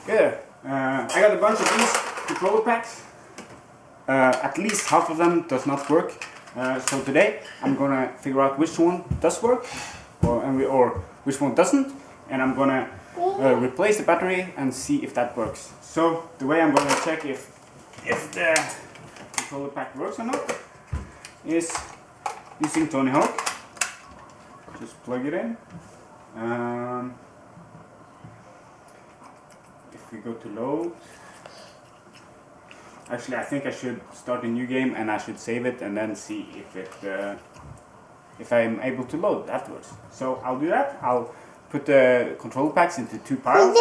Yeah, I got a bunch of these controller packs. At least half of them does not work. So today I'm gonna figure out which one does work, or which one doesn't, and I'm gonna replace the battery and see if that works. So the way I'm gonna check if the controller pack works or not is using Tony Hawk. Just plug it in. If we go to load, actually I think I should start a new game and I should save it and then see if I'm able to load afterwards. So I'll do that. I'll put the controller packs into 2 piles.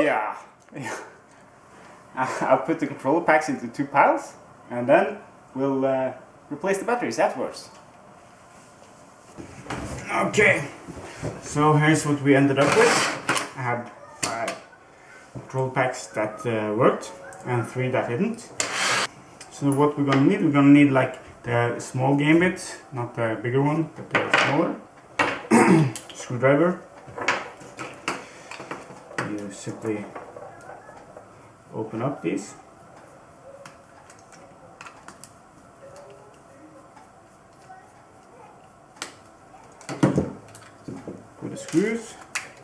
Yeah. I'll put the controller packs into 2 piles and then we'll replace the batteries afterwards. Okay, so here's what we ended up with. I had 5 control packs that worked and 3 that didn't. So what we're gonna need like the small game bit, not the bigger one, but the smaller. Screwdriver. You simply open up these. With the screws,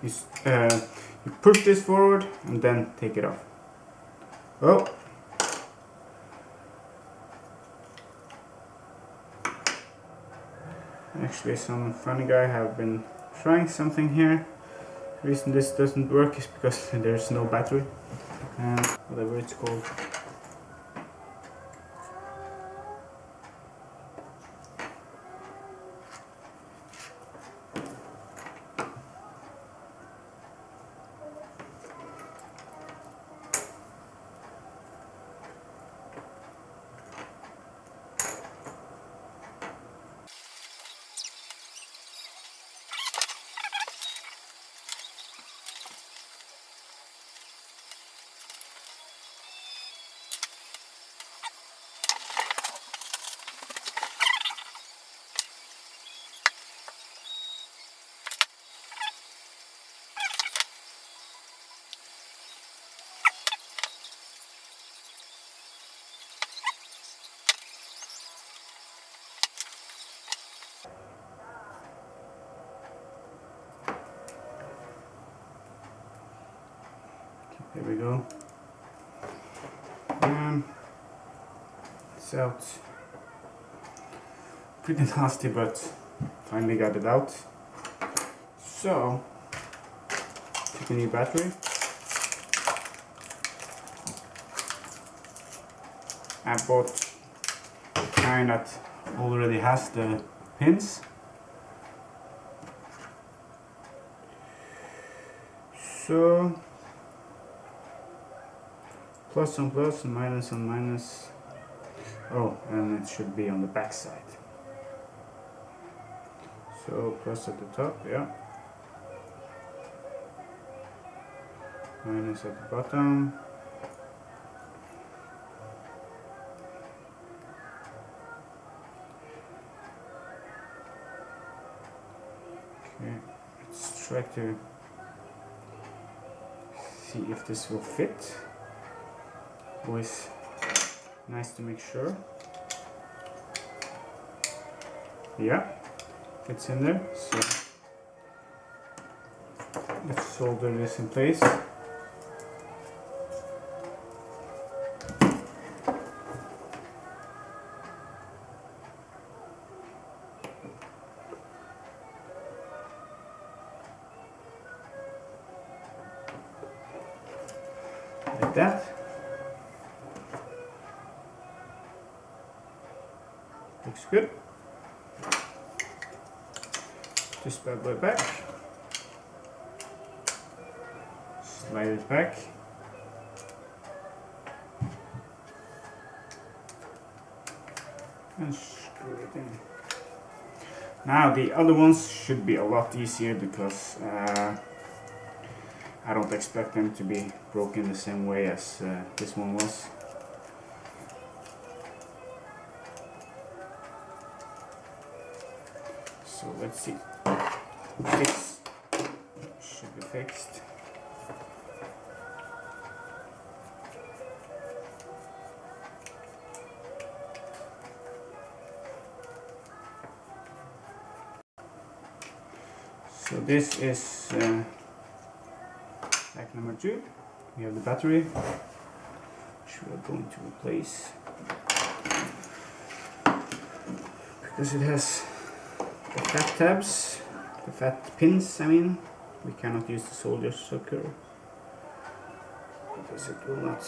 you push this forward and then take it off. Oh! Actually, some funny guy have been trying something here. The reason this doesn't work is because there's no battery. Whatever it's called. There we go. It's out. Pretty nasty, but finally got it out. So, take a new battery. I bought a kind that already has the pins. So, plus on plus and minus on minus. Oh, and it should be on the back side. So plus at the top, yeah. Minus at the bottom. Okay, let's try to see if this will fit. Always nice to make sure. Yeah, it's in there. So let's solder this in place. Like that. Looks good. Just bad boy back. Slide it back. And screw it in. Now the other ones should be a lot easier because I don't expect them to be broken the same way as this one was. So let's see. This should be fixed. So this is pack number 2. We have the battery, which we are going to replace because it has the fat tabs, the fat pins. I mean, we cannot use the solder sucker because it will not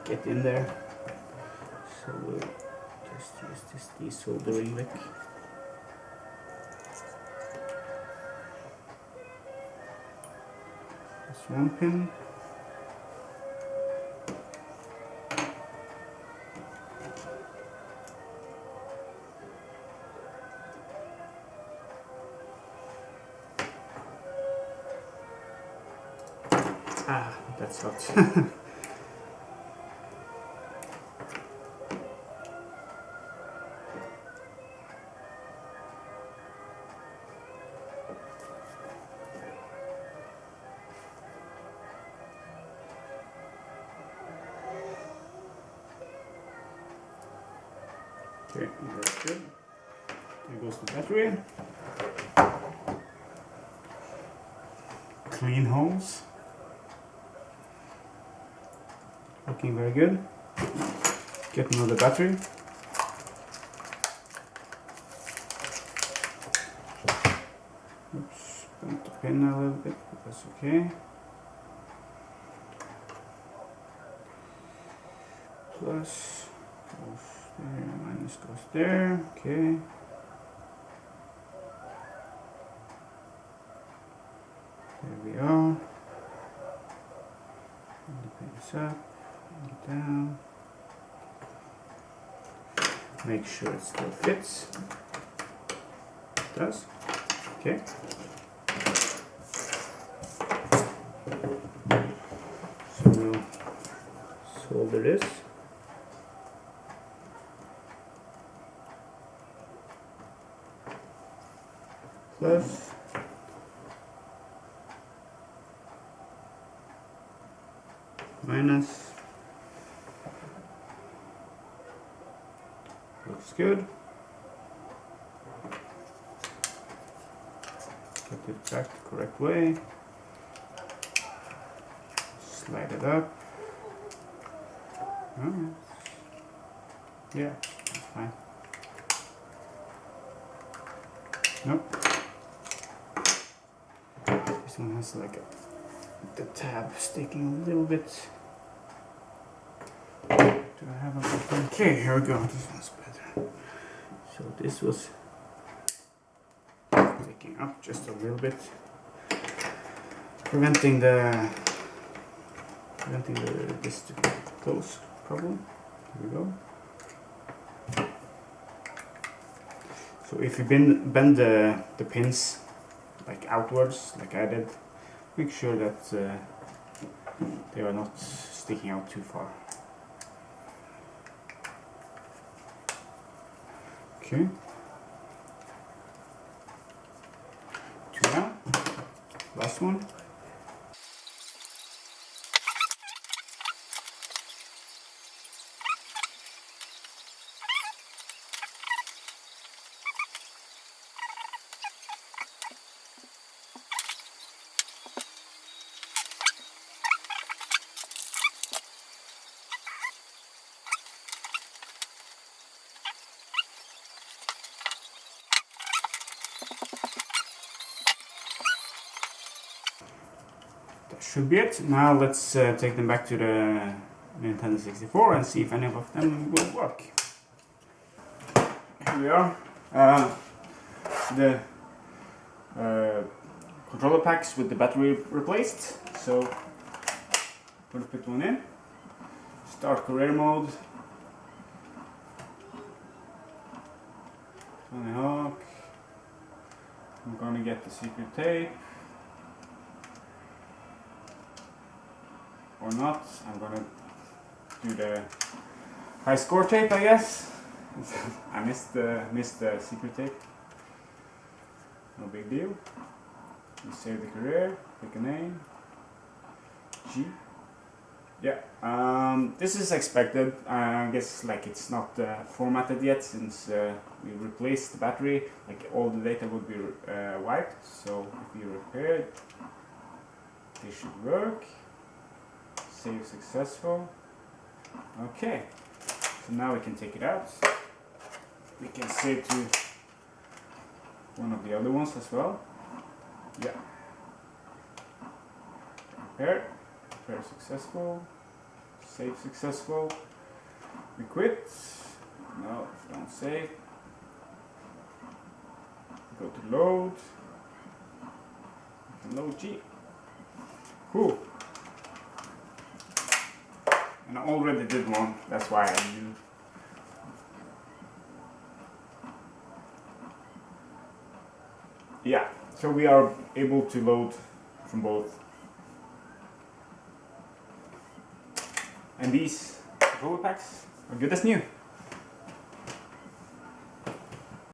get in there. So we'll just use this desoldering lick. That's one pin. Ah, that's hot. Okay, very good. There goes the battery. Clean holes. Looking very good. Get another battery. Oops, bent the pin a little bit, but that's okay. Plus goes there, minus goes there, okay. There we are. And the pins up. It down. Make sure it still fits. It does. Okay. So we'll solder this. Plus. Minus. Looks good. Get it back the correct way. Slide it up. Oh, yeah, that's fine. Nope. This one has like the tab sticking a little bit. Do I have a... Okay, here we go. This one's better. So this was sticking up just a little bit, preventing this to close problem. Here we go. So if you bend the pins like outwards, like I did, make sure that they are not sticking out too far. Okay. 2 down. Last one. That should be it. Now let's take them back to the Nintendo 64 and see if any of them will work. Here we are. The controller packs with the battery replaced. So I'm gonna put one in. Start career mode. Tony Hawk. I'm gonna get the secret tape. Or not. I'm gonna do the high score tape, I guess. I missed the secret tape. No big deal. You save the career, pick a name. G. Yeah, This is expected. I guess like it's not formatted yet since we replaced the battery. Like all the data would be wiped. So if you repair it, they should work. Save successful. Okay. So now we can take it out. We can save to one of the other ones as well. Yeah. Repair. Repair successful. Save successful. We quit. No, don't save. Go to load. Load G. Cool. And I already did one. That's why I knew. Yeah. So we are able to load from both. And these controller packs are good as new.